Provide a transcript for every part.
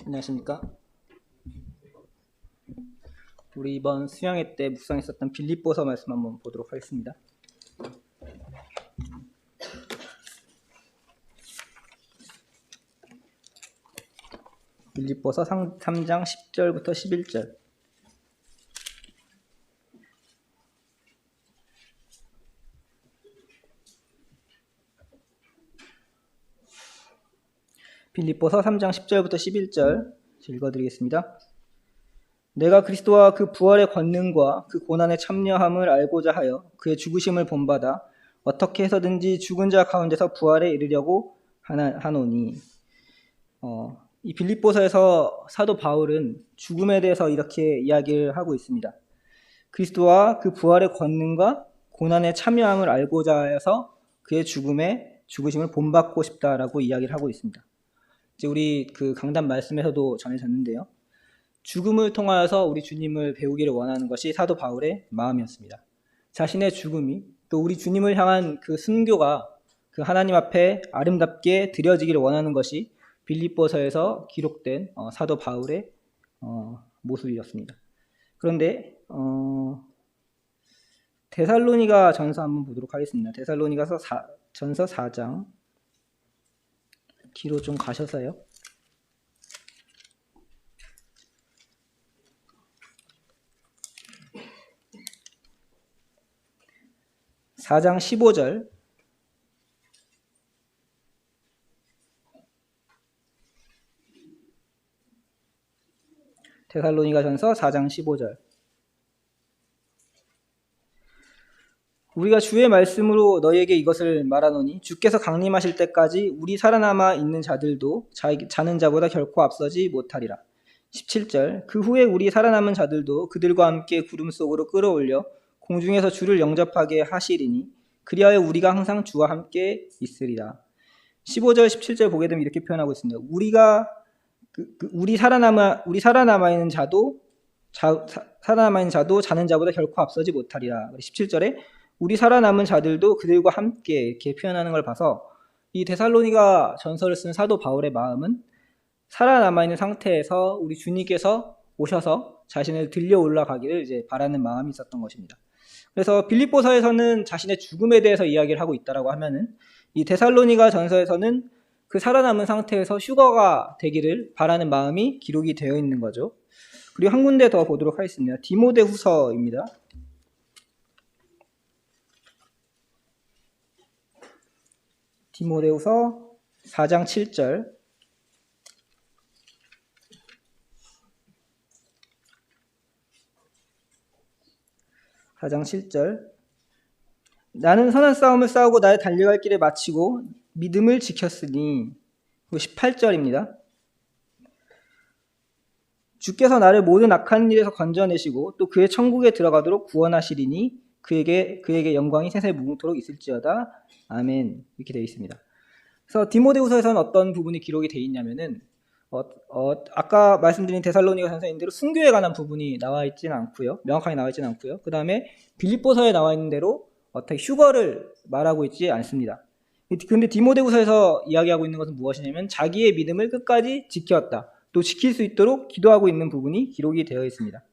안녕하십니까. 우리 이번 수양회 때 묵상했었던 빌립보서 말씀 한번 보도록 하겠습니다. 빌립보서 3장 10절부터 11절. 빌립보서 3장 10절부터 11절 읽어드리겠습니다. 내가 그리스도와 그 부활의 권능과 그 고난의 참여함을 알고자 하여 그의 죽으심을 본받아 어떻게 해서든지 죽은 자 가운데서 부활에 이르려고 하노니. 이 빌립보서에서 사도 바울은 죽음에 대해서 이렇게 이야기를 하고 있습니다. 그리스도와 그 부활의 권능과 고난의 참여함을 알고자 하여서 그의 죽으심을 본받고 싶다라고 이야기를 하고 있습니다. 이제 우리 그 강단 말씀에서도 전해졌는데요. 죽음을 통하여서 우리 주님을 배우기를 원하는 것이 사도 바울의 마음이었습니다. 자신의 죽음이 또 우리 주님을 향한 그 순교가 그 하나님 앞에 아름답게 드려지기를 원하는 것이 빌립보서에서 기록된 사도 바울의 모습이었습니다. 그런데 데살로니가 전서 한번 보도록 하겠습니다. 데살로니가서 전서 4장 뒤로 좀 가셔서요. 4장 15절. 데살로니가전서 4장 15절. 우리가 주의 말씀으로 너희에게 이것을 말하노니 주께서 강림하실 때까지 우리 살아남아 있는 자들도 자는 자보다 결코 앞서지 못하리라. 17절. 그 후에 우리 살아남은 자들도 그들과 함께 구름 속으로 끌어올려 공중에서 주를 영접하게 하시리니 그리하여 우리가 항상 주와 함께 있으리라. 15절 17절 보게 되면 이렇게 표현하고 있습니다. 우리 살아남아 있는 자도 자는 자보다 결코 앞서지 못하리라. 17절에 우리 살아남은 자들도 그들과 함께 이렇게 표현하는 걸 봐서 이 데살로니가 전서를 쓴 사도 바울의 마음은 살아남아 있는 상태에서 우리 주님께서 오셔서 자신을 들려 올라가기를 이제 바라는 마음이 있었던 것입니다. 그래서 빌립보서에서는 자신의 죽음에 대해서 이야기를 하고 있다라고 하면은 이 데살로니가 전서에서는 그 살아남은 상태에서 휴거가 되기를 바라는 마음이 기록이 되어 있는 거죠. 그리고 한 군데 더 보도록 하겠습니다. 디모데후서입니다. 디모데후서 4장 7절. 4장 7절. 나는 선한 싸움을 싸우고 나의 달려갈 길을 마치고 믿음을 지켰으니. 18절입니다. 주께서 나를 모든 악한 일에서 건져내시고 또 그의 천국에 들어가도록 구원하시리니 그에게 영광이 세세 무궁토록 있을지어다. 아멘. 이렇게 되어 있습니다. 그래서 디모데후서에서는 어떤 부분이 기록이 되어 있냐면은 아까 말씀드린 데살로니가 전서인 대로 순교에 관한 부분이 나와 있지는 않고요. 명확하게 나와 있지는 않고요. 그 다음에 빌립보서에 나와 있는 대로 어떻게 휴거를 말하고 있지 않습니다. 그런데 디모데후서에서 이야기하고 있는 것은 무엇이냐면 자기의 믿음을 끝까지 지켰다. 또 지킬 수 있도록 기도하고 있는 부분이 기록이 되어 있습니다.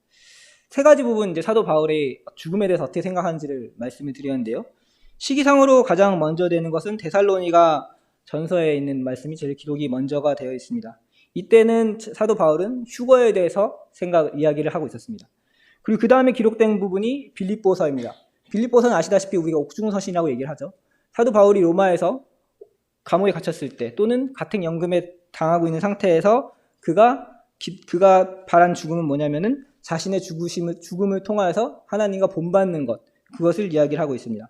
세 가지 부분 이제 사도 바울의 죽음에 대해서 어떻게 생각하는지를 말씀을 드렸는데요. 시기상으로 가장 먼저 되는 것은 데살로니가 전서에 있는 말씀이 제일 기록이 먼저가 되어 있습니다. 이때는 사도 바울은 휴거에 대해서 이야기를 하고 있었습니다. 그리고 그 다음에 기록된 부분이 빌립보서입니다. 빌립보서는 아시다시피 우리가 옥중서신이라고 얘기를 하죠. 사도 바울이 로마에서 감옥에 갇혔을 때 또는 가택연금에 당하고 있는 상태에서 그가 바란 죽음은 뭐냐면은 자신의 죽음을 통하여서 하나님과 본받는 것, 그것을 이야기를 하고 있습니다.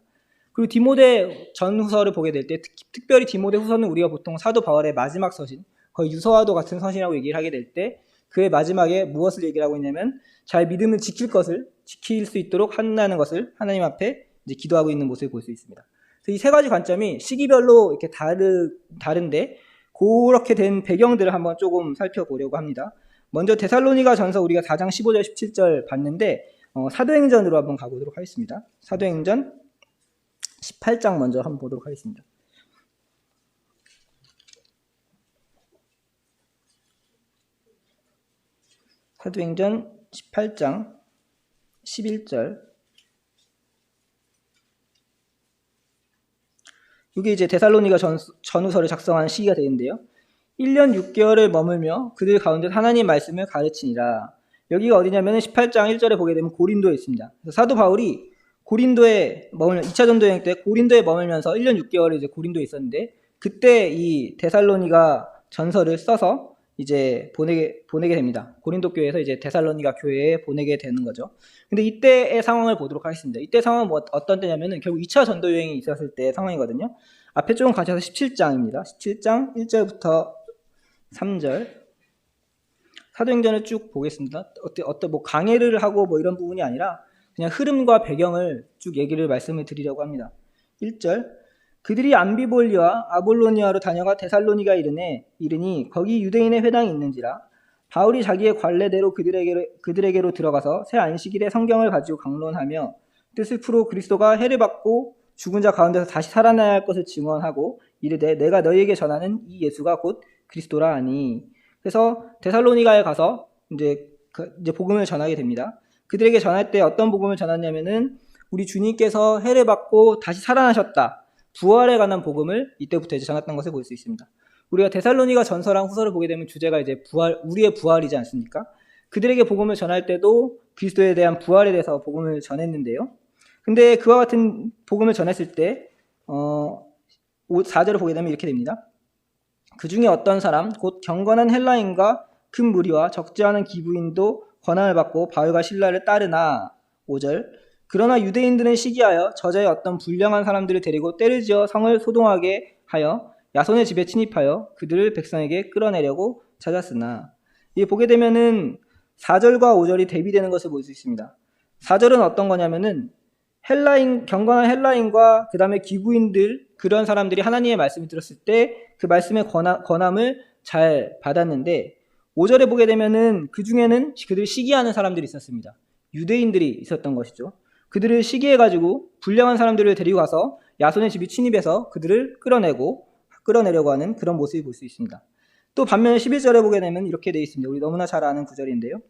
그리고 디모데 전후서를 보게 될 때 특별히 디모데 후서는 우리가 보통 사도 바울의 마지막 서신, 거의 유서와도 같은 서신이라고 얘기를 하게 될 때 그의 마지막에 무엇을 얘기를 하고 있냐면 잘 믿음을 지킬 수 있도록 한다는 것을 하나님 앞에 이제 기도하고 있는 모습을 볼 수 있습니다. 그래서 이 세 가지 관점이 시기별로 이렇게 다른데 그렇게 된 배경들을 한번 조금 살펴보려고 합니다. 먼저 데살로니가 전서 우리가 4장 15절 17절 봤는데 사도행전으로 한번 가보도록 하겠습니다. 사도행전 18장 먼저 한번 보도록 하겠습니다. 사도행전 18장 11절. 이게 이제 데살로니가 전후서를 작성한 시기가 되는데요. 1년 6개월을 머물며 그들 가운데 하나님 말씀을 가르치니라. 여기가 어디냐면 18장 1절에 보게 되면 고린도에 있습니다. 그래서 사도 바울이 고린도에 2차 전도 여행 때 고린도에 머물면서 1년 6개월을 이제 고린도에 있었는데, 그때 이 데살로니가 전서를 써서 이제 보내게 됩니다. 고린도 교회에서 이제 데살로니가 교회에 보내게 되는 거죠. 근데 이때의 상황을 보도록 하겠습니다. 이때 상황은 어떤 때냐면은 결국 2차 전도 여행이 있었을 때 상황이거든요. 앞에 조금 가셔서 17장입니다. 17장 1절부터 3절. 사도행전을 쭉 보겠습니다. 어떤 뭐 강해를 하고 뭐 이런 부분이 아니라 그냥 흐름과 배경을 쭉 말씀을 드리려고 합니다. 1절. 그들이 암비볼리와 아볼로니아로 다녀가 데살로니가 이르니 거기 유대인의 회당이 있는지라. 바울이 자기의 관례대로 그들에게로 들어가서 새 안식일에 성경을 가지고 강론하며 뜻을 풀어 그리스도가 해를 받고 죽은 자 가운데서 다시 살아나야 할 것을 증언하고 이르되 내가 너희에게 전하는 이 예수가 곧 그리스도라 하니. 그래서 데살로니가에 가서 이제 복음을 전하게 됩니다. 그들에게 전할 때 어떤 복음을 전하냐면은 우리 주님께서 해를 받고 다시 살아나셨다, 부활에 관한 복음을 이때부터 이제 전했던 것을 볼 수 있습니다. 우리가 데살로니가 전서랑 후서를 보게 되면 주제가 이제 우리의 부활이지 않습니까? 그들에게 복음을 전할 때도 그리스도에 대한 부활에 대해서 복음을 전했는데요. 근데 그와 같은 복음을 전했을 때 4절을 보게 되면 이렇게 됩니다. 그 중에 어떤 사람 곧 경건한 헬라인과 큰 무리와 적지 않은 기부인도 권한을 받고 바울과 실라를 따르나. 5절. 그러나 유대인들은 시기하여 저자의 어떤 불량한 사람들을 데리고 때를 지어 성을 소동하게 하여 야손의 집에 침입하여 그들을 백성에게 끌어내려고 찾았으나. 이게 보게 되면은 4절과 5절이 대비되는 것을 볼 수 있습니다. 4절은 어떤 거냐면은 경건한 헬라인과 그 다음에 기부인들, 그런 사람들이 하나님의 말씀을 들었을 때 그 말씀의 권함을 잘 받았는데, 5절에 보게 되면은 그 중에는 그들을 시기하는 사람들이 있었습니다. 유대인들이 있었던 것이죠. 그들을 시기해가지고 불량한 사람들을 데리고 가서 야손의 집이 침입해서 그들을 끌어내려고 하는 그런 모습을 볼 수 있습니다. 또 반면에 11절에 보게 되면 이렇게 되어 있습니다. 우리 너무나 잘 아는 구절인데요.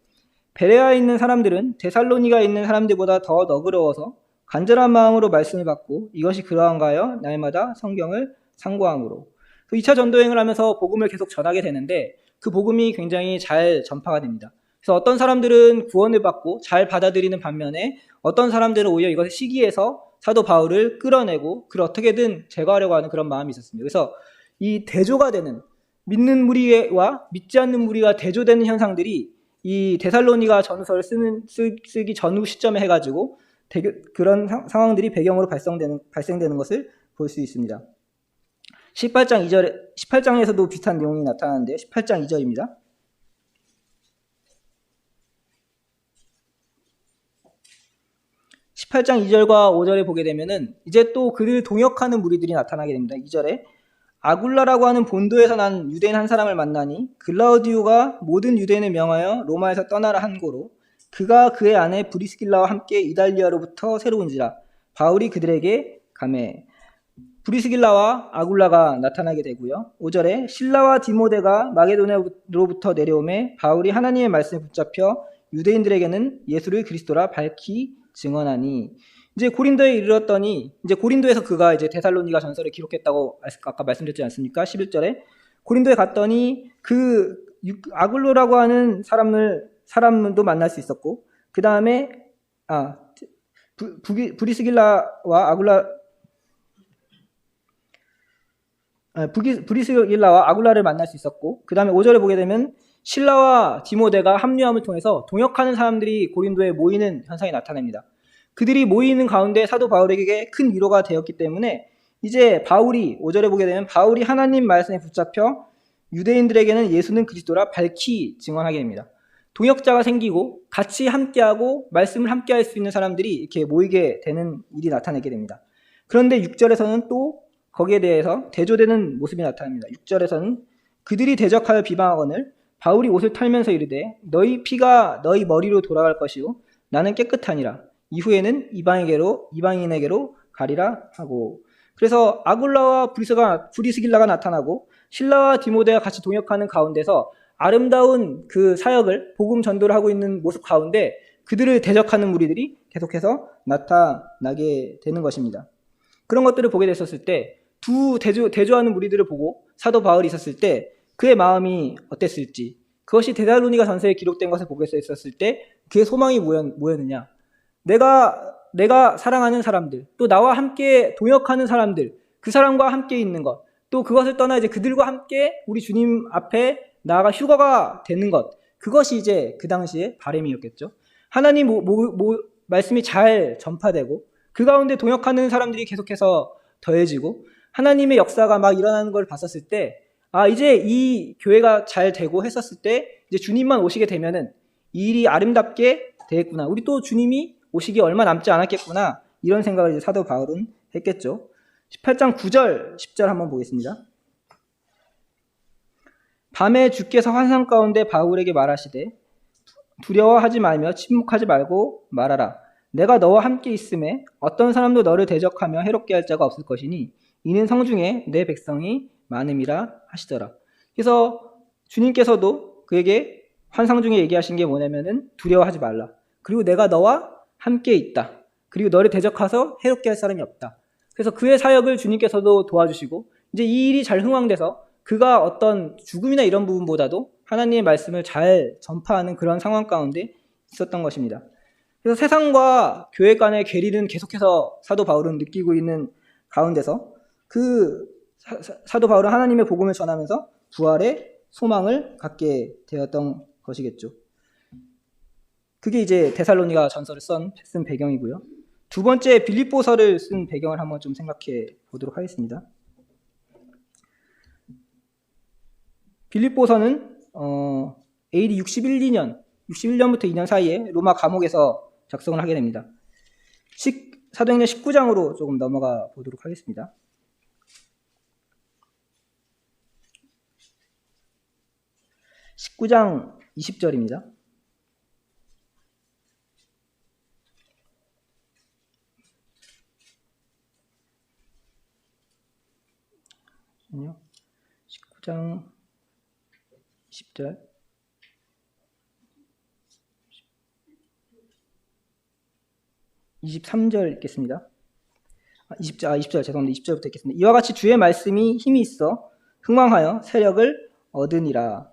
베레아에 있는 사람들은 데살로니가에 있는 사람들보다 더 너그러워서 간절한 마음으로 말씀을 받고 이것이 그러한가요? 날마다 성경을 상고함으로. 2차 전도여행을 하면서 복음을 계속 전하게 되는데 그 복음이 굉장히 잘 전파가 됩니다. 그래서 어떤 사람들은 구원을 받고 잘 받아들이는 반면에 어떤 사람들은 오히려 이것을 시기해서 사도 바울을 끌어내고 그를 어떻게든 제거하려고 하는 그런 마음이 있었습니다. 그래서 이 대조가 되는, 믿는 무리와 믿지 않는 무리가 대조되는 현상들이 이 데살로니가 전서를 쓰기 전후 시점에 해가지고 그런 상황들이 배경으로 발생되는 것을 볼 수 있습니다. 18장에서도 비슷한 내용이 나타나는데 18장 2절입니다. (18장 2절과 5절에) 보게 되면은 이제 또 그를 동역하는 무리들이 나타나게 됩니다. 2절에 아굴라라고 하는 본도에서 난 유대인 한 사람을 만나니 글라우디오가 모든 유대인을 명하여 로마에서 떠나라 한 고로 그가 그의 아내 브리스길라와 함께 이달리아로부터 새로운지라. 바울이 그들에게 가매. 브리스길라와 아굴라가 나타나게 되고요. 5절에 실라와 디모데가 마게도냐로부터 내려오매 바울이 하나님의 말씀에 붙잡혀 유대인들에게는 예수를 그리스도라 밝히 증언하니. 이제 고린도에 이르렀더니 이제 고린도에서 그가 이제 데살로니가 전서를 기록했다고 아까 말씀드렸지 않습니까? 11절에 고린도에 갔더니 그 아굴로라고 하는 사람도 만날 수 있었고, 그 다음에 브리스길라와 아굴라를 만날 수 있었고, 그 다음에 5절에 보게 되면 실라와 디모데가 합류함을 통해서 동역하는 사람들이 고린도에 모이는 현상이 나타납니다. 그들이 모이는 가운데 사도 바울에게 큰 위로가 되었기 때문에 이제 5절에 보게 되면 바울이 하나님 말씀에 붙잡혀 유대인들에게는 예수는 그리스도라 밝히 증언하게 됩니다. 동역자가 생기고 같이 함께하고 말씀을 함께할 수 있는 사람들이 이렇게 모이게 되는 일이 나타나게 됩니다. 그런데 6절에서는 또 거기에 대해서 대조되는 모습이 나타납니다. 6절에서는 그들이 대적하여 비방하거늘 바울이 옷을 털면서 이르되 너희 피가 너희 머리로 돌아갈 것이요 나는 깨끗하니라. 이후에는 이방인에게로 가리라 하고. 그래서 아굴라와 브리스길라가 나타나고 실라와 디모데가 같이 동역하는 가운데서 아름다운 그 사역을 복음 전도를 하고 있는 모습 가운데 그들을 대적하는 무리들이 계속해서 나타나게 되는 것입니다. 그런 것들을 보게 됐었을 때 두 대조하는 무리들을 보고 사도 바울이 있었을 때 그의 마음이 어땠을지, 그것이 데살로니가 전서에 기록된 것을 보게 됐었을 때 그의 소망이 뭐였느냐, 내가 사랑하는 사람들, 또 나와 함께 동역하는 사람들, 그 사람과 함께 있는 것, 또 그것을 떠나 이제 그들과 함께 우리 주님 앞에 나아가 휴거가 되는 것, 그것이 이제 그 당시의 바람이었겠죠. 하나님 말씀이 잘 전파되고 그 가운데 동역하는 사람들이 계속해서 더해지고 하나님의 역사가 막 일어나는 걸 봤었을 때, 이제 이 교회가 잘 되고 했었을 때 이제 주님만 오시게 되면은 이 일이 아름답게 되겠구나, 우리 또 주님이 오시기 얼마 남지 않았겠구나, 이런 생각을 이제 사도 바울은 했겠죠. 18장 9절 10절 한번 보겠습니다. 밤에 주께서 환상 가운데 바울에게 말하시되 두려워하지 말며 침묵하지 말고 말하라. 내가 너와 함께 있음에 어떤 사람도 너를 대적하며 해롭게 할 자가 없을 것이니 이는 성중에 내 백성이 많음이라 하시더라. 그래서 주님께서도 그에게 환상 중에 얘기하신 게 뭐냐면은 두려워하지 말라. 그리고 내가 너와 함께 있다. 그리고 너를 대적해서 해롭게 할 사람이 없다. 그래서 그의 사역을 주님께서도 도와주시고 이제 이 일이 잘 흥왕돼서 그가 어떤 죽음이나 이런 부분보다도 하나님의 말씀을 잘 전파하는 그런 상황 가운데 있었던 것입니다. 그래서 세상과 교회 간의 괴리는 계속해서 사도 바울은 느끼고 있는 가운데서 그 사도 바울은 하나님의 복음을 전하면서 부활의 소망을 갖게 되었던 것이겠죠. 그게 이제 데살로니가 전서를 쓴 배경이고요. 두 번째 빌립보서를 쓴 배경을 한번 좀 생각해 보도록 하겠습니다. 빌립보서는 AD 61년부터 2년 사이에 로마 감옥에서 작성을 하게 됩니다. 사도행전 19장으로 조금 넘어가 보도록 하겠습니다. (19장) 20절입니다. 잠시만요. 19장 20절. 23절 읽겠습니다. 20절 죄송합니다. 20절부터 읽겠습니다. 이와 같이 주의 말씀이 힘이 있어 흥왕하여 세력을 얻으니라.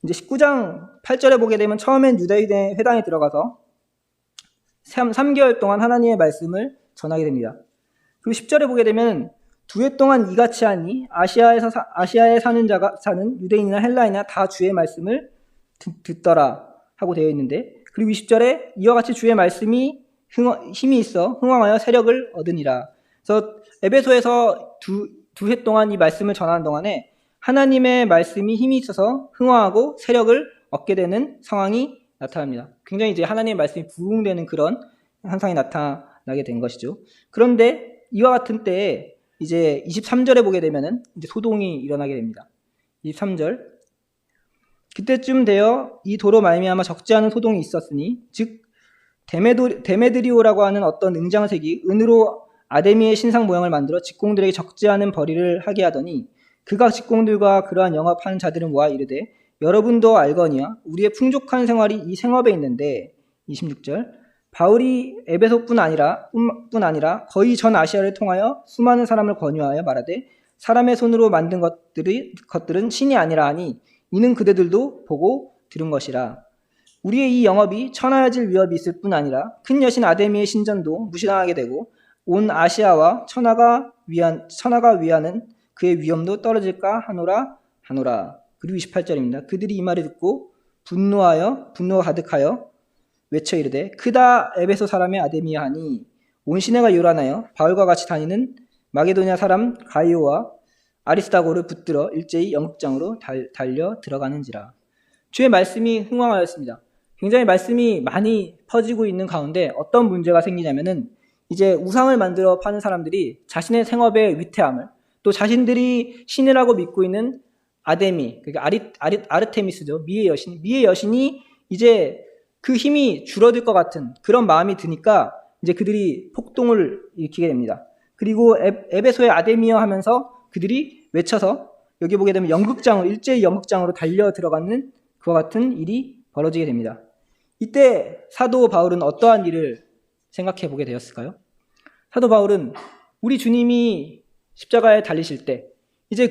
이제 19장 8절에 보게 되면 처음엔 유대인의 회당에 들어가서 3개월 동안 하나님의 말씀을 전하게 됩니다. 그리고 10절에 보게 되면 2해 동안 이같이 하니 아시아에 사는 유대인이나 헬라인이나 다 주의 말씀을 듣더라 하고 되어 있는데, 그리고 20절에 이와 같이 주의 말씀이 힘이 있어 흥왕하여 세력을 얻으니라. 그래서 에베소에서 두 해 동안 이 말씀을 전하는 동안에 하나님의 말씀이 힘이 있어서 흥왕하고 세력을 얻게 되는 상황이 나타납니다. 굉장히 이제 하나님의 말씀이 부흥되는 그런 현상이 나타나게 된 것이죠. 그런데 이와 같은 때에 이제 23절에 보게 되면은 이제 소동이 일어나게 됩니다. 23절. 그때쯤 되어 이 도로 말미암아 적지 않은 소동이 있었으니 즉 데메드리오라고 하는 어떤 응장색이 은으로 아데미의 신상 모양을 만들어 직공들에게 적지 않은 벌이를 하게 하더니 그가 직공들과 그러한 영업하는 자들을 모아 이르되 여러분도 알거니와 우리의 풍족한 생활이 이 생업에 있는데 26절 바울이 에베소뿐 아니라 거의 전 아시아를 통하여 수많은 사람을 권유하여 말하되 사람의 손으로 만든 것들은 신이 아니라 하니 이는 그대들도 보고 들은 것이라. 우리의 이 영업이 천하여질 위협이 있을 뿐 아니라 큰 여신 아데미의 신전도 무시당하게 되고 온 아시아와 천하가 위하는 그의 위엄도 떨어질까 하노라. 그리고 28절입니다. 그들이 이 말을 듣고 분노가 가득하여 외쳐 이르되 크다 에베소 사람의 아데미야 하니 온 시내가 요란하여 바울과 같이 다니는 마게도냐 사람 가이오와 아리스다고를 붙들어 일제히 영극장으로 달려 들어가는지라. 주의 말씀이 흥왕하였습니다. 굉장히 말씀이 많이 퍼지고 있는 가운데 어떤 문제가 생기냐면은 이제 우상을 만들어 파는 사람들이 자신의 생업의 위태함을, 또 자신들이 신이라고 믿고 있는 아데미, 그러니까 아르테미스죠. 미의 여신이 이제 그 힘이 줄어들 것 같은 그런 마음이 드니까 이제 그들이 폭동을 일으키게 됩니다. 그리고 에베소의 아데미어 하면서 그들이 외쳐서 여기 보게 되면 일제히 연극장으로 달려 들어가는 그와 같은 일이 벌어지게 됩니다. 이때 사도 바울은 어떠한 일을 생각해 보게 되었을까요? 사도 바울은 우리 주님이 십자가에 달리실 때 이제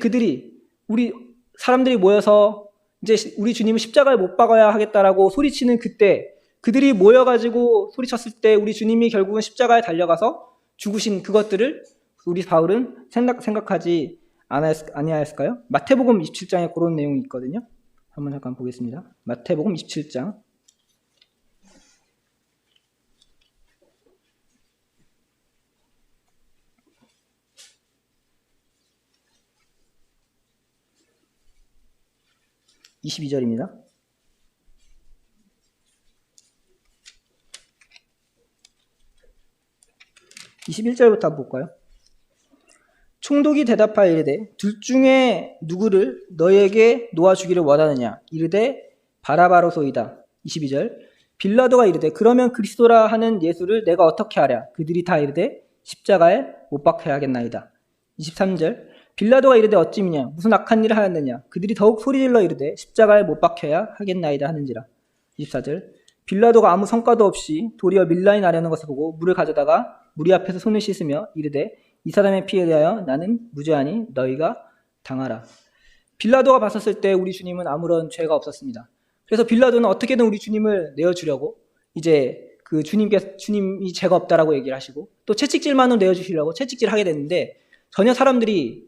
우리 사람들이 모여서 이제 우리 주님을 십자가에 못 박아야 하겠다라고 소리치는 그때 그들이 모여가지고 소리쳤을 때 우리 주님이 결국은 십자가에 달려가서 죽으신 그것들을 우리 바울은 생각하지 아니하였을까요? 마태복음 27장에 그런 내용이 있거든요. 한번 잠깐 보겠습니다. 마태복음 27장 22절입니다. 21절부터 한번 볼까요? 총독이 대답하여 이르되 둘 중에 누구를 너희에게 놓아주기를 원하느냐? 이르되 바라바로소이다. 22절 빌라도가 이르되 그러면 그리스도라 하는 예수를 내가 어떻게 하랴? 그들이 다 이르되 십자가에 못 박혀야 하겠나이다. 23절 빌라도가 이르되 어찌미냐? 무슨 악한 일을 하였느냐? 그들이 더욱 소리질러 이르되 십자가에 못 박혀야 하겠나이다 하는지라. 24절 빌라도가 아무 성과도 없이 도리어 밀란이 나려는 것을 보고 물을 가져다가 무리 앞에서 손을 씻으며 이르되 이 사람의 피에 대하여 나는 무죄하니 너희가 당하라. 빌라도가 봤었을 때 우리 주님은 아무런 죄가 없었습니다. 그래서 빌라도는 어떻게든 우리 주님을 내어주려고 이제 그 주님이 죄가 없다라고 얘기를 하시고 또 채찍질만으로 내어주시려고 채찍질하게 됐는데 전혀 사람들이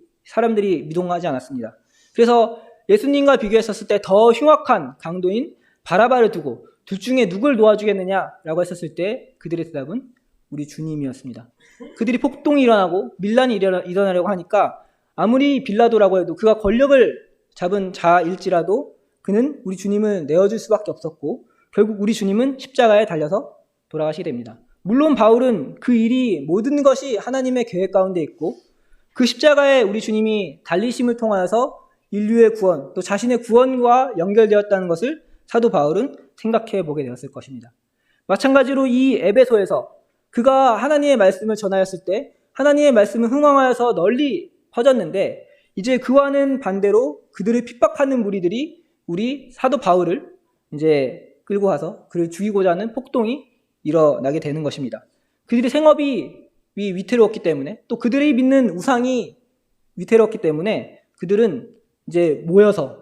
미동하지 않았습니다. 그래서 예수님과 비교했었을 때 더 흉악한 강도인 바라바를 두고 둘 중에 누굴 놓아주겠느냐라고 했었을 때 그들의 대답은 우리 주님이었습니다. 그들이 폭동이 일어나고 밀란이 일어나려고 하니까 아무리 빌라도라고 해도 그가 권력을 잡은 자일지라도 그는 우리 주님을 내어줄 수밖에 없었고 결국 우리 주님은 십자가에 달려서 돌아가시게 됩니다. 물론 바울은 그 일이 모든 것이 하나님의 계획 가운데 있고 그 십자가에 우리 주님이 달리심을 통하여서 인류의 구원 또 자신의 구원과 연결되었다는 것을 사도 바울은 생각해 보게 되었을 것입니다. 마찬가지로 이 에베소에서 그가 하나님의 말씀을 전하였을 때 하나님의 말씀은 흥황하여서 널리 퍼졌는데 이제 그와는 반대로 그들을 핍박하는 무리들이 우리 사도 바울을 이제 끌고 가서 그를 죽이고자 하는 폭동이 일어나게 되는 것입니다. 그들의 생업이 위태로웠기 때문에 또 그들이 믿는 우상이 위태로웠기 때문에 그들은 이제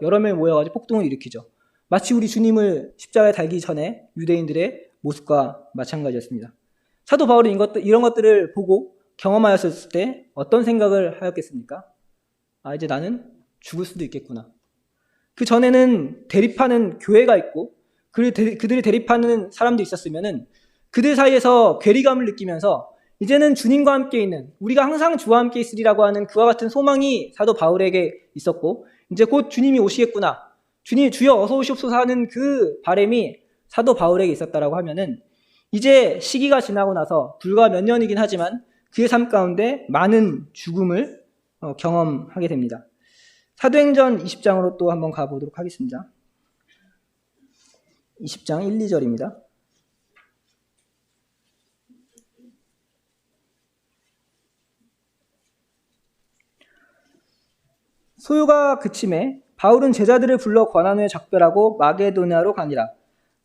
여러 명이 모여가지고 폭동을 일으키죠. 마치 우리 주님을 십자가에 달기 전에 유대인들의 모습과 마찬가지였습니다. 사도 바울은 이런 것들을 보고 경험하였을 때 어떤 생각을 하였겠습니까? 이제 나는 죽을 수도 있겠구나. 그 전에는 대립하는 교회가 있고 그들이 대립하는 사람도 있었으면은 그들 사이에서 괴리감을 느끼면서 이제는 주님과 함께 있는 우리가 항상 주와 함께 있으리라고 하는 그와 같은 소망이 사도 바울에게 있었고 이제 곧 주님이 오시겠구나. 주여 어서 오시옵소서 하는 그 바람이 사도 바울에게 있었다라고 하면은 이제 시기가 지나고 나서 불과 몇 년이긴 하지만 그의 삶 가운데 많은 죽음을 경험하게 됩니다. 사도행전 20장으로 또 한번 가보도록 하겠습니다. 20장 1, 2절입니다. 소요가 그침에 바울은 제자들을 불러 권한 후에 작별하고 마게도냐로 가니라.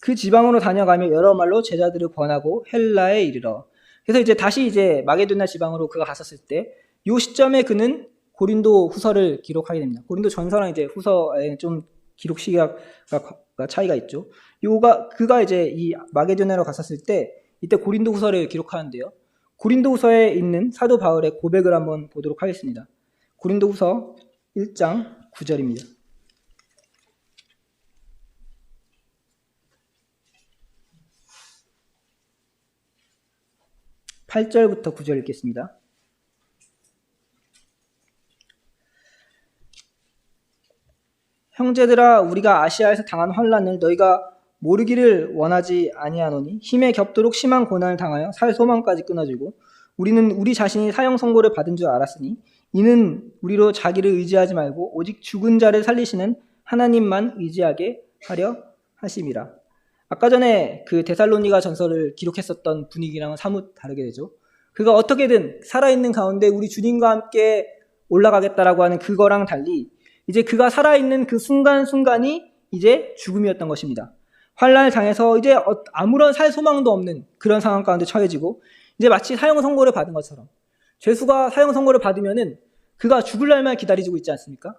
그 지방으로 다녀가며 여러 말로 제자들을 권하고 헬라에 이르러. 그래서 이제 다시 마게도냐 지방으로 그가 갔었을 때 이 시점에 그는 고린도 후서를 기록하게 됩니다. 고린도 전서랑 후서에 좀 기록 시기가 차이가 있죠. 그가 이 마게도냐로 갔었을 때 이때 고린도 후서를 기록하는데요. 고린도 후서에 있는 사도 바울의 고백을 한번 보도록 하겠습니다. 고린도 후서 1장 9절입니다. 8절부터 9절 읽겠습니다. 형제들아 우리가 아시아에서 당한 환난을 너희가 모르기를 원하지 아니하노니 힘에 겹도록 심한 고난을 당하여 살 소망까지 끊어지고 우리는 우리 자신이 사형 선고를 받은 줄 알았으니 이는 우리로 자기를 의지하지 말고 오직 죽은 자를 살리시는 하나님만 의지하게 하려 하심이라. 아까 전에 그 데살로니가 전서를 기록했었던 분위기랑은 사뭇 다르게 되죠. 그가 어떻게든 살아있는 가운데 우리 주님과 함께 올라가겠다라고 하는 그거랑 달리 이제 그가 살아있는 그 순간순간이 이제 죽음이었던 것입니다. 환난을 당해서 이제 아무런 살 소망도 없는 그런 상황 가운데 처해지고 이제 마치 사형 선고를 받은 것처럼 죄수가 사형 선고를 받으면은 그가 죽을 날만 기다리고 있지 않습니까?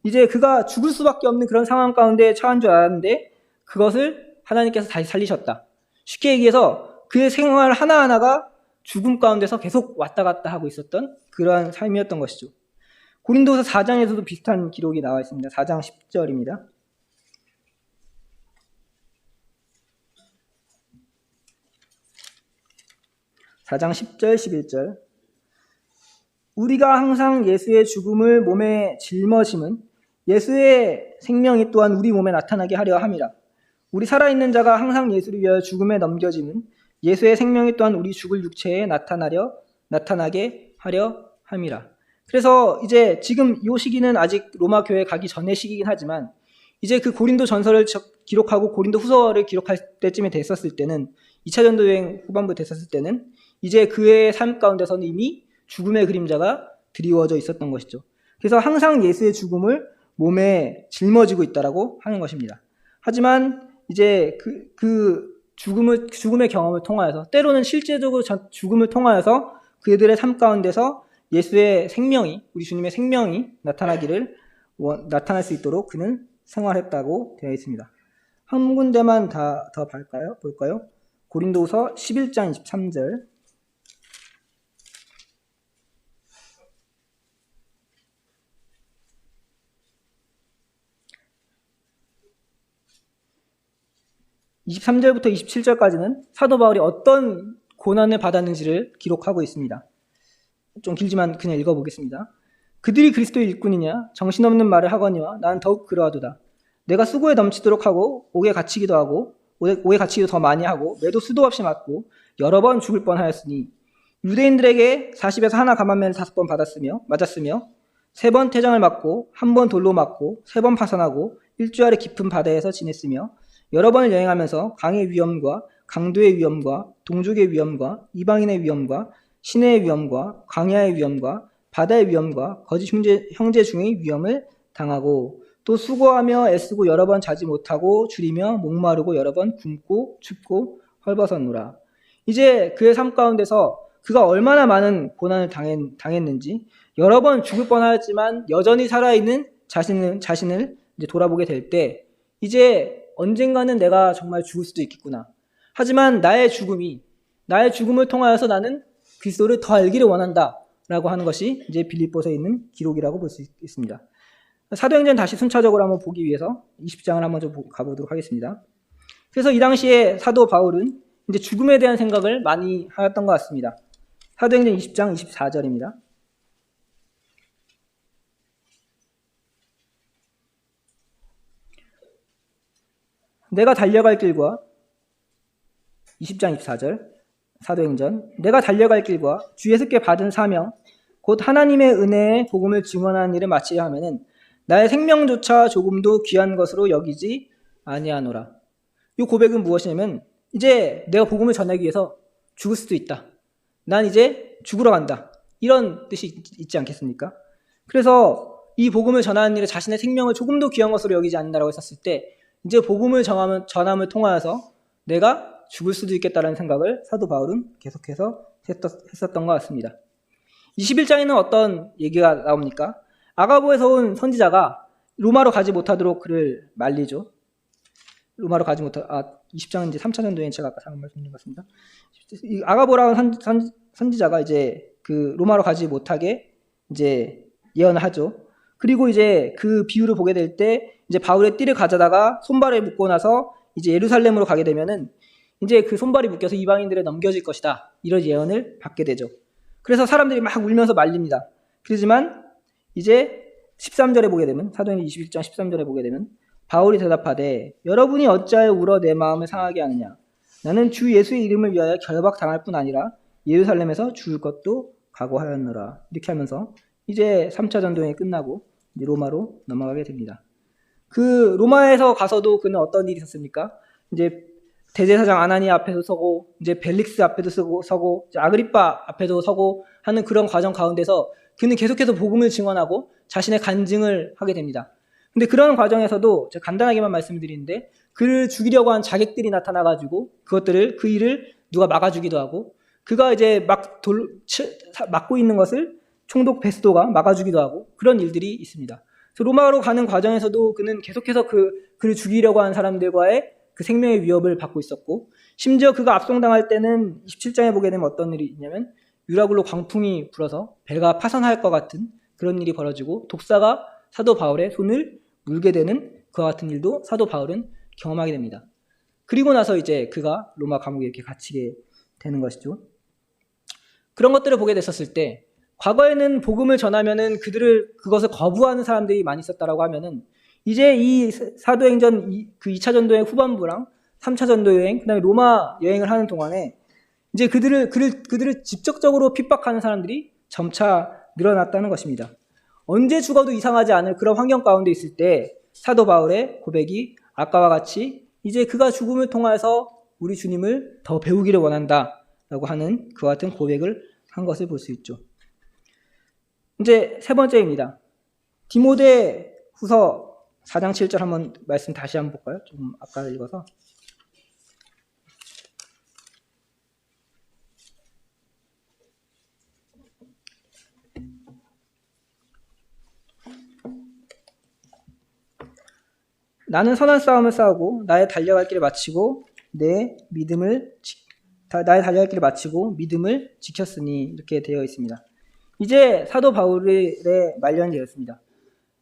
이제 그가 죽을 수밖에 없는 그런 상황 가운데 처한 줄 알았는데 그것을 하나님께서 다시 살리셨다. 쉽게 얘기해서 그의 생활 하나하나가 죽음 가운데서 계속 왔다 갔다 하고 있었던 그러한 삶이었던 것이죠. 고린도서 4장에서도 비슷한 기록이 나와 있습니다. 4장 10절입니다. 4장 10절 11절 우리가 항상 예수의 죽음을 몸에 짊어짐은 예수의 생명이 또한 우리 몸에 나타나게 하려 함이라. 우리 살아있는 자가 항상 예수를 위하여 죽음에 넘겨짐은 예수의 생명이 또한 우리 죽을 육체에 나타나게 하려 함이라. 그래서 이제 지금 이 시기는 아직 로마 교회에 가기 전의 시기이긴 하지만 이제 그 고린도 전서를 기록하고 고린도 후서를 기록할 때쯤에 됐었을 때는 2차 전도 여행 후반부 됐었을 때는 이제 그의 삶 가운데서는 이미 죽음의 그림자가 드리워져 있었던 것이죠. 그래서 항상 예수의 죽음을 몸에 짊어지고 있다라고 하는 것입니다. 하지만 이제 그 죽음의 경험을 통하여서 때로는 실제적으로 죽음을 통하여서 그들의 삶 가운데서 예수의 생명이 우리 주님의 생명이 나타날 수 있도록 그는 생활했다고 되어 있습니다. 한 군데만 더 볼까요? 고린도후서 11장 23절 23절부터 27절까지는 사도 바울이 어떤 고난을 받았는지를 기록하고 있습니다. 좀 길지만 그냥 읽어보겠습니다. 그들이 그리스도의 일꾼이냐 정신없는 말을 하거니와 나는 더욱 그러하도다. 내가 수고에 넘치도록 하고 옥에 갇히기도 더 많이 하고 매도 수도 없이 맞고 여러 번 죽을 뻔하였으니 유대인들에게 40에서 하나 감한면을 5번 맞았으며 3번 태장을 맞고 1번 돌로 맞고 3번 파선하고 일주일에 깊은 바다에서 지냈으며 여러 번을 여행하면서 강의 위험과 강도의 위험과 동족의 위험과 이방인의 위험과 시내의 위험과 광야의 위험과 바다의 위험과 거짓 형제 중의 위험을 당하고 또 수고하며 애쓰고 여러 번 자지 못하고 줄이며 목마르고 여러 번 굶고 춥고 헐벗었노라. 이제 그의 삶 가운데서 그가 얼마나 많은 고난을 당했는지 여러 번 죽을 뻔하였지만 여전히 살아있는 자신을 이제 돌아보게 될 때 이제 언젠가는 내가 정말 죽을 수도 있겠구나. 하지만 나의 죽음을 통하여서 나는 그리스도를 더 알기를 원한다 라고 하는 것이 이제 빌립보서에 있는 기록이라고 볼 수 있습니다. 사도행전 다시 순차적으로 한번 보기 위해서 20장을 한번 좀 가보도록 하겠습니다. 그래서 이 당시에 사도 바울은 이제 죽음에 대한 생각을 많이 하였던 것 같습니다. 사도행전 20장 24절입니다. 내가 달려갈 길과 20장 24절 사도행전 내가 달려갈 길과 주 예수께 받은 사명 곧 하나님의 은혜의 복음을 증언하는 일을 마치려 하면은 나의 생명조차 조금도 귀한 것으로 여기지 아니하노라. 이 고백은 무엇이냐면 이제 내가 복음을 전하기 위해서 죽을 수도 있다. 난 이제 죽으러 간다. 이런 뜻이 있지 않겠습니까? 그래서 이 복음을 전하는 일에 자신의 생명을 조금도 귀한 것으로 여기지 않는다라고 했었을 때 이제 복음을 전함을 통하여서 내가 죽을 수도 있겠다는 생각을 사도 바울은 계속해서 했었던 것 같습니다. 21장에는 어떤 얘기가 나옵니까? 아가보에서 온 선지자가 로마로 가지 못하도록 그를 말리죠. 20장은 이제 3차 전도에 제가 아까 잠깐 말씀드린 것 같습니다. 아가보라는 선지자가 이제 그 로마로 가지 못하게 이제 예언을 하죠. 그리고 이제 그 비유를 보게 될 때 이제 바울의 띠를 가져다가 손발에 묶고 나서 이제 예루살렘으로 가게 되면은 이제 그 손발이 묶여서 이방인들에 넘겨질 것이다. 이런 예언을 받게 되죠. 그래서 사람들이 막 울면서 말립니다. 그렇지만 이제 13절에 보게 되면 사도행전 21장 13절에 보게 되면 바울이 대답하되 여러분이 어찌하여 울어 내 마음을 상하게 하느냐. 나는 주 예수의 이름을 위하여 결박당할 뿐 아니라 예루살렘에서 죽을 것도 각오하였노라. 이렇게 하면서 이제 3차 전도행이 끝나고 이제 로마로 넘어가게 됩니다. 그 로마에서 가서도 그는 어떤 일이 있었습니까? 이제 대제사장 아나니아 앞에도 서고 이제 벨릭스 앞에도 서고 아그리빠 앞에도 서고 하는 그런 과정 가운데서 그는 계속해서 복음을 증언하고 자신의 간증을 하게 됩니다. 근데 그런 과정에서도 제가 간단하게만 말씀드리는데 그를 죽이려고 한 자객들이 나타나가지고 그 일을 누가 막아주기도 하고 그가 이제 막고 있는 것을 총독 베스도가 막아주기도 하고 그런 일들이 있습니다. 그래서 로마로 가는 과정에서도 그는 계속해서 그를 죽이려고 한 사람들과의 그 생명의 위협을 받고 있었고 심지어 그가 압송당할 때는 27장에 보게 되면 어떤 일이 있냐면 유라굴로 광풍이 불어서 배가 파산할 것 같은 그런 일이 벌어지고 독사가 사도 바울의 손을 물게 되는 그와 같은 일도 사도 바울은 경험하게 됩니다. 그리고 나서 이제 그가 로마 감옥에 이렇게 갇히게 되는 것이죠. 그런 것들을 보게 됐었을 때 과거에는 복음을 전하면은 그것을 거부하는 사람들이 많이 있었다라고 하면은 이제 이 사도행전 그 2차 전도여행 후반부랑 3차 전도여행 그다음에 로마 여행을 하는 동안에 이제 그들을 직접적으로 핍박하는 사람들이 점차 늘어났다는 것입니다. 언제 죽어도 이상하지 않을 그런 환경 가운데 있을 때 사도 바울의 고백이 아까와 같이 이제 그가 죽음을 통해서 우리 주님을 더 배우기를 원한다라고 하는 그와 같은 고백을 한 것을 볼 수 있죠. 이제 세 번째입니다. 디모데 후서 4장 7절 한번 말씀 다시 한번 볼까요? 좀 아까 읽어서. 나는 선한 싸움을 싸우고 나의 달려갈 길을 마치고 믿음을 지켰으니 이렇게 되어 있습니다. 이제 사도 바울의 말년이 되었습니다.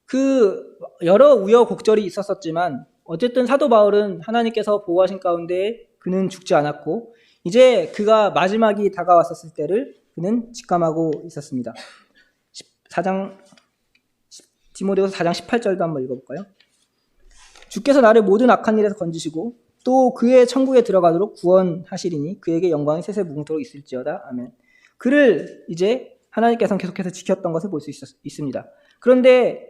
그 여러 우여곡절이 있었지만 어쨌든 사도 바울은 하나님께서 보호하신 가운데 그는 죽지 않았고 이제 그가 마지막이 다가왔었을 때를 그는 직감하고 있었습니다. 디모데후서 4장 18절도 한번 읽어볼까요? 주께서 나를 모든 악한 일에서 건지시고 또 그의 천국에 들어가도록 구원하시리니 그에게 영광이 세세 무궁토록 있을지어다. 아멘. 그를 이제 하나님께서는 계속해서 지켰던 것을 볼 수 있습니다. 그런데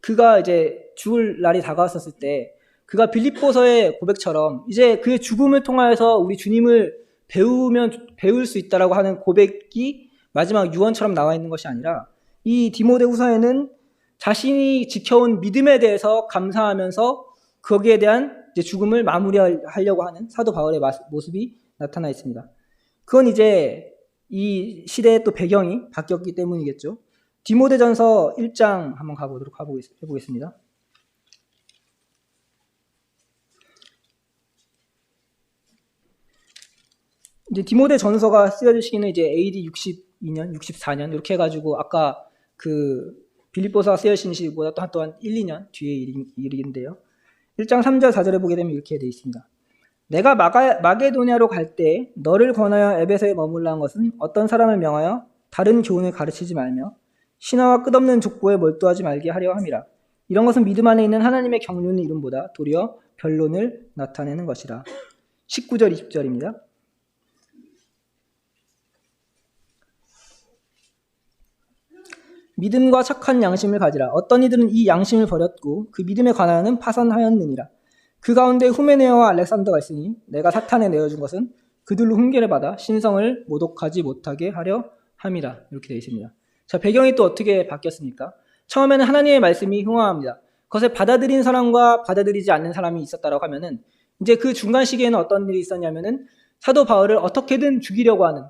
그가 이제 죽을 날이 다가왔었을 때 그가 빌립보서의 고백처럼 이제 그의 죽음을 통하여서 우리 주님을 배울 수 있다라고 하는 고백이 마지막 유언처럼 나와 있는 것이 아니라 이 디모데후서에는 자신이 지켜온 믿음에 대해서 감사하면서 거기에 대한 이제 죽음을 마무리하려고 하는 사도 바울의 모습이 나타나 있습니다. 그건 이제 이 시대의 또 배경이 바뀌었기 때문이겠죠. 디모데전서 1장 한번 해보겠습니다. 이제 디모데전서가 쓰여질 시기는 이제 AD 62년, 64년 이렇게 해가지고 아까 그 빌립보서가 쓰여진 시기보다 또한 1, 2년 뒤의 일인데요. 1장 3절 4절에 보게 되면 이렇게 되어 있습니다. 내가 마게도냐로 갈 때 너를 권하여 에베소에 머물라 한 것은 어떤 사람을 명하여 다른 교훈을 가르치지 말며 신화와 끝없는 족보에 몰두하지 말게 하려 함이라. 이런 것은 믿음 안에 있는 하나님의 경륜의 이름보다 도리어 변론을 나타내는 것이라. 19절 20절입니다. 믿음과 착한 양심을 가지라. 어떤 이들은 이 양심을 버렸고 그 믿음에 관하여는 파산하였느니라. 그 가운데 후메네오와 알렉산더가 있으니 내가 사탄에 내어준 것은 그들로 훈계를 받아 신성을 모독하지 못하게 하려 함이라. 이렇게 되어 있습니다. 자, 배경이 또 어떻게 바뀌었습니까? 처음에는 하나님의 말씀이 흉화합니다. 그것을 받아들인 사람과 받아들이지 않는 사람이 있었다라고 하면은 이제 그 중간 시기에는 어떤 일이 있었냐면은 사도 바울을 어떻게든 죽이려고 하는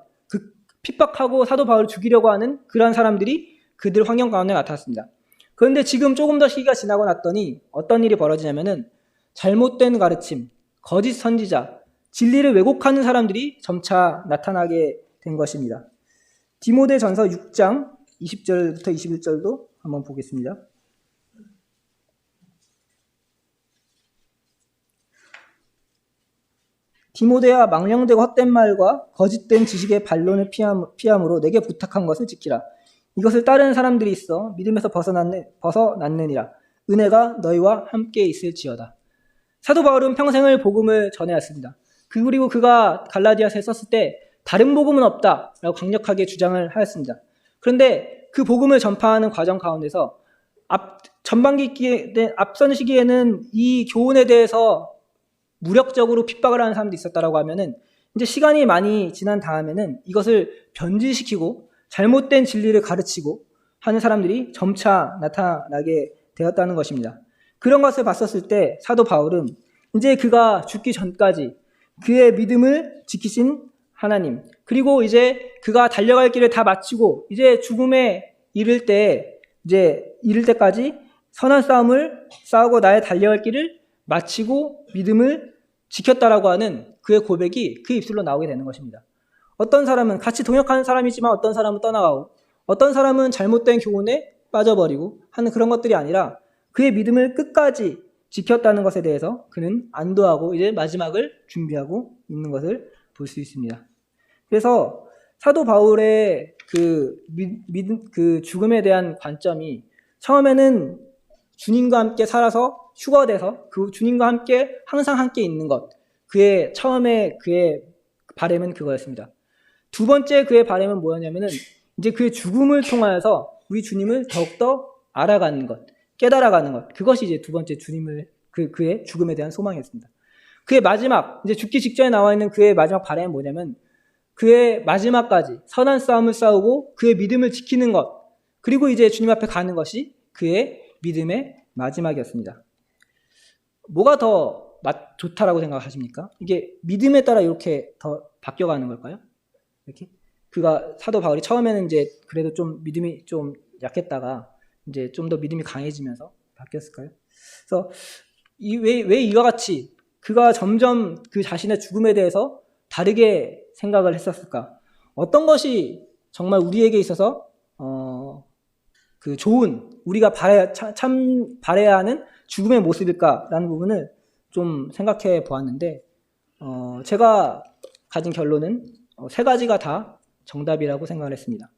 핍박하고 사도 바울을 죽이려고 하는 그러한 사람들이 그들 환경 가운데 나타났습니다. 그런데 지금 조금 더 시기가 지나고 났더니 어떤 일이 벌어지냐면은 잘못된 가르침, 거짓 선지자, 진리를 왜곡하는 사람들이 점차 나타나게 된 것입니다. 디모데전서 6장 20절부터 21절도 한번 보겠습니다. 디모데야, 망령되고 헛된 말과 거짓된 지식의 반론을 피함으로 내게 부탁한 것을 지키라. 이것을 따르는 사람들이 있어 믿음에서 벗어났느니라. 은혜가 너희와 함께 있을지어다. 사도 바울은 평생을 복음을 전해왔습니다. 그리고 그가 갈라디아서에 썼을 때 다른 복음은 없다라고 강력하게 주장을 하였습니다. 그런데 그 복음을 전파하는 과정 가운데서 앞선 시기에는 이 교훈에 대해서 무력적으로 핍박을 하는 사람도 있었다라고 하면은 이제 시간이 많이 지난 다음에는 이것을 변질시키고 잘못된 진리를 가르치고 하는 사람들이 점차 나타나게 되었다는 것입니다. 그런 것을 봤었을 때 사도 바울은 이제 그가 죽기 전까지 그의 믿음을 지키신 하나님, 그리고 이제 그가 달려갈 길을 다 마치고 이제 죽음에 이를 때까지 선한 싸움을 싸우고 나의 달려갈 길을 마치고 믿음을 지켰다라고 하는 그의 고백이 그 입술로 나오게 되는 것입니다. 어떤 사람은 같이 동역하는 사람이지만 어떤 사람은 떠나가고 어떤 사람은 잘못된 교훈에 빠져버리고 하는 그런 것들이 아니라 그의 믿음을 끝까지 지켰다는 것에 대해서 그는 안도하고 이제 마지막을 준비하고 있는 것을 볼 수 있습니다. 그래서 사도 바울의 그 죽음에 대한 관점이 처음에는 주님과 함께 살아서 휴거돼서 그 주님과 함께 항상 함께 있는 것, 그의 바램은 그거였습니다. 두 번째 그의 바램은 뭐였냐면은 이제 그의 죽음을 통하여서 우리 주님을 더욱더 알아가는 것, 깨달아가는 것, 그것이 이제 두 번째 그의 죽음에 대한 소망이었습니다. 그의 마지막, 이제 죽기 직전에 나와 있는 그의 마지막 바램은 뭐냐면 그의 마지막까지 선한 싸움을 싸우고 그의 믿음을 지키는 것, 그리고 이제 주님 앞에 가는 것이 그의 믿음의 마지막이었습니다. 뭐가 더 좋다라고 생각하십니까? 이게 믿음에 따라 이렇게 더 바뀌어가는 걸까요? 이렇게? 사도 바울이 처음에는 이제 그래도 좀 믿음이 좀 약했다가 이제 좀 더 믿음이 강해지면서 바뀌었을까요? 그래서 왜 이와 같이 그가 점점 그 자신의 죽음에 대해서 다르게 생각을 했었을까? 어떤 것이 정말 우리에게 있어서 그 좋은 우리가 참 바라야 하는 죽음의 모습일까라는 부분을 좀 생각해 보았는데 제가 가진 결론은 세 가지가 다 정답이라고 생각을 했습니다.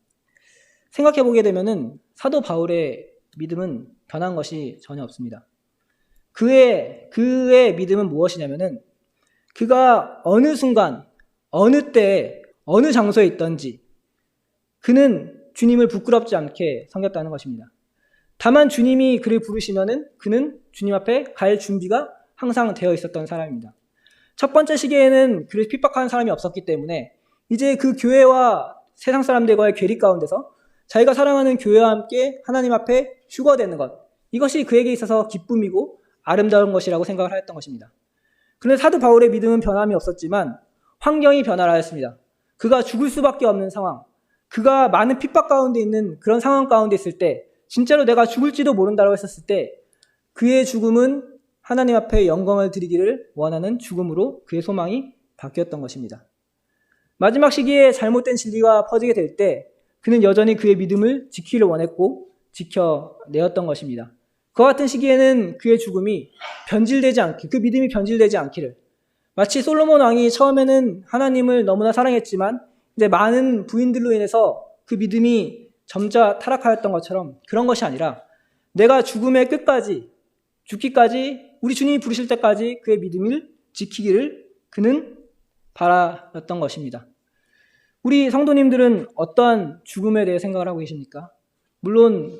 생각해 보게 되면은 사도 바울의 믿음은 변한 것이 전혀 없습니다. 그의 믿음은 무엇이냐면은 그가 어느 순간, 어느 때에, 어느 장소에 있던지 그는 주님을 부끄럽지 않게 섬겼다는 것입니다. 다만 주님이 그를 부르시면은 그는 주님 앞에 갈 준비가 항상 되어 있었던 사람입니다. 첫 번째 시기에는 그를 핍박하는 사람이 없었기 때문에 이제 그 교회와 세상 사람들과의 괴리 가운데서 자기가 사랑하는 교회와 함께 하나님 앞에 휴거되는 것, 이것이 그에게 있어서 기쁨이고 아름다운 것이라고 생각을 하였던 것입니다. 그런데 사도 바울의 믿음은 변함이 없었지만 환경이 변화를 하였습니다. 그가 죽을 수밖에 없는 상황, 그가 많은 핍박 가운데 있는 그런 상황 가운데 있을 때 진짜로 내가 죽을지도 모른다고 했었을 때 그의 죽음은 하나님 앞에 영광을 드리기를 원하는 죽음으로 그의 소망이 바뀌었던 것입니다. 마지막 시기에 잘못된 진리가 퍼지게 될 때 그는 여전히 그의 믿음을 지키기를 원했고 지켜내었던 것입니다. 그와 같은 시기에는 그의 죽음이 변질되지 않게, 그 믿음이 변질되지 않기를, 마치 솔로몬 왕이 처음에는 하나님을 너무나 사랑했지만 이제 많은 부인들로 인해서 그 믿음이 점차 타락하였던 것처럼 그런 것이 아니라 내가 죽음의 끝까지, 죽기까지, 우리 주님이 부르실 때까지 그의 믿음을 지키기를 그는 바라였던 것입니다. 우리 성도님들은 어떠한 죽음에 대해 생각을 하고 계십니까? 물론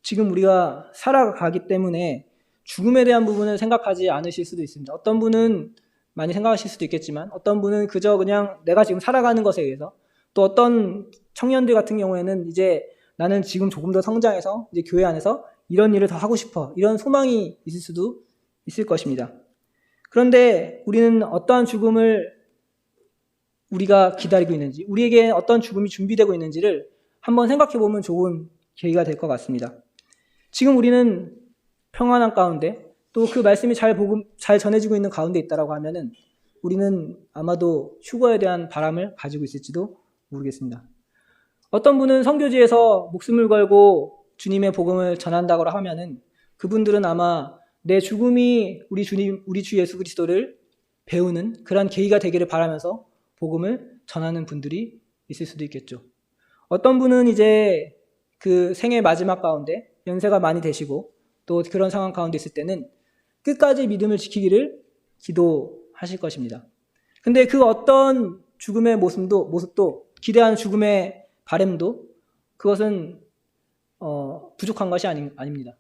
지금 우리가 살아가기 때문에 죽음에 대한 부분을 생각하지 않으실 수도 있습니다. 어떤 분은 많이 생각하실 수도 있겠지만 어떤 분은 그저 그냥 내가 지금 살아가는 것에 의해서, 또 어떤 청년들 같은 경우에는 이제 나는 지금 조금 더 성장해서 이제 교회 안에서 이런 일을 더 하고 싶어, 이런 소망이 있을 수도 있을 것입니다. 그런데 우리는 어떠한 죽음을 우리가 기다리고 있는지, 우리에게 어떤 죽음이 준비되고 있는지를 한번 생각해 보면 좋은 계기가 될 것 같습니다. 지금 우리는 평안한 가운데 또 그 말씀이 잘 전해지고 있는 가운데 있다라고 하면은 우리는 아마도 휴거에 대한 바람을 가지고 있을지도 모르겠습니다. 어떤 분은 선교지에서 목숨을 걸고 주님의 복음을 전한다고 하면은 그분들은 아마 내 죽음이 우리 주 예수 그리스도를 배우는 그런 계기가 되기를 바라면서 복음을 전하는 분들이 있을 수도 있겠죠. 어떤 분은 이제 그 생의 마지막 가운데 연세가 많이 되시고 또 그런 상황 가운데 있을 때는 끝까지 믿음을 지키기를 기도하실 것입니다. 근데 그 어떤 죽음의 모습도 기대하는 죽음의 바램도 그것은 부족한 것이 아닙니다.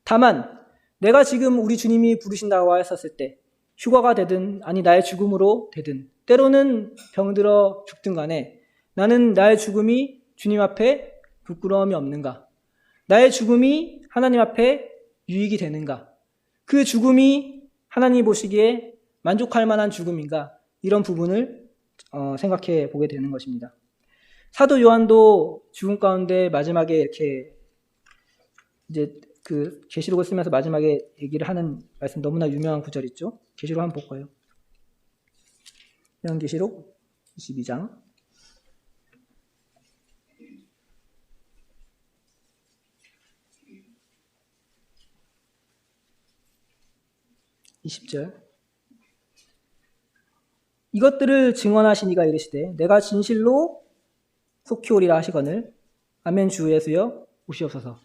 다만 내가 지금 우리 주님이 부르신다고 하셨을 때 휴가가 되든 아니 나의 죽음으로 되든 때로는 병들어 죽든 간에 나는 나의 죽음이 주님 앞에 부끄러움이 없는가? 나의 죽음이 하나님 앞에 유익이 되는가? 그 죽음이 하나님이 보시기에 만족할 만한 죽음인가? 이런 부분을 생각해 보게 되는 것입니다. 사도 요한도 죽음 가운데 마지막에 이렇게 이제 그 계시록을 쓰면서 마지막에 얘기를 하는 말씀 너무나 유명한 구절 있죠? 계시록 한번 볼까요? 요한계시록 22장 20절. 이것들을 증언하신 이가 이르시되 내가 진실로 속히 오리라 하시거늘 아멘 주 예수여 오시옵소서.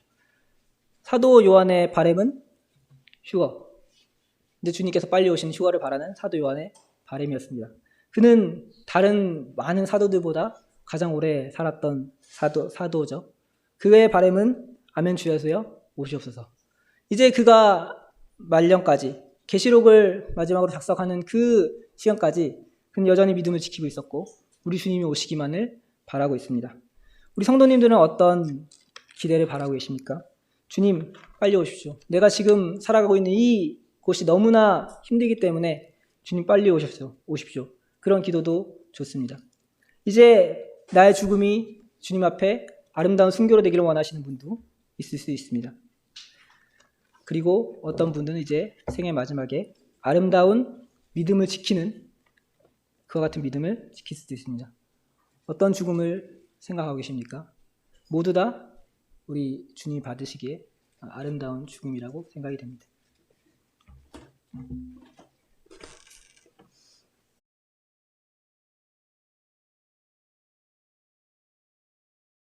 사도 요한의 바램은 휴거. 근데 주님께서 빨리 오신 휴거를 바라는 사도 요한의 바램이었습니다. 그는 다른 많은 사도들보다 가장 오래 살았던 사도죠. 그의 바램은 아멘 주 예수여 오시옵소서. 이제 그가 말년까지 계시록을 마지막으로 작성하는 그 시간까지 그는 여전히 믿음을 지키고 있었고 우리 주님이 오시기만을 바라고 있습니다. 우리 성도님들은 어떤 기대를 바라고 계십니까? 주님 빨리 오십시오. 내가 지금 살아가고 있는 이 곳이 너무나 힘들기 때문에 주님 빨리 오십시오. 그런 기도도 좋습니다. 이제 나의 죽음이 주님 앞에 아름다운 순교로 되기를 원하시는 분도 있을 수 있습니다. 그리고 어떤 분들은 이제 생애 마지막에 아름다운 믿음을 지키는 그와 같은 믿음을 지킬 수도 있습니다. 어떤 죽음을 생각하고 계십니까? 모두 다 우리 주님이 받으시기에 아름다운 죽음이라고 생각이 됩니다.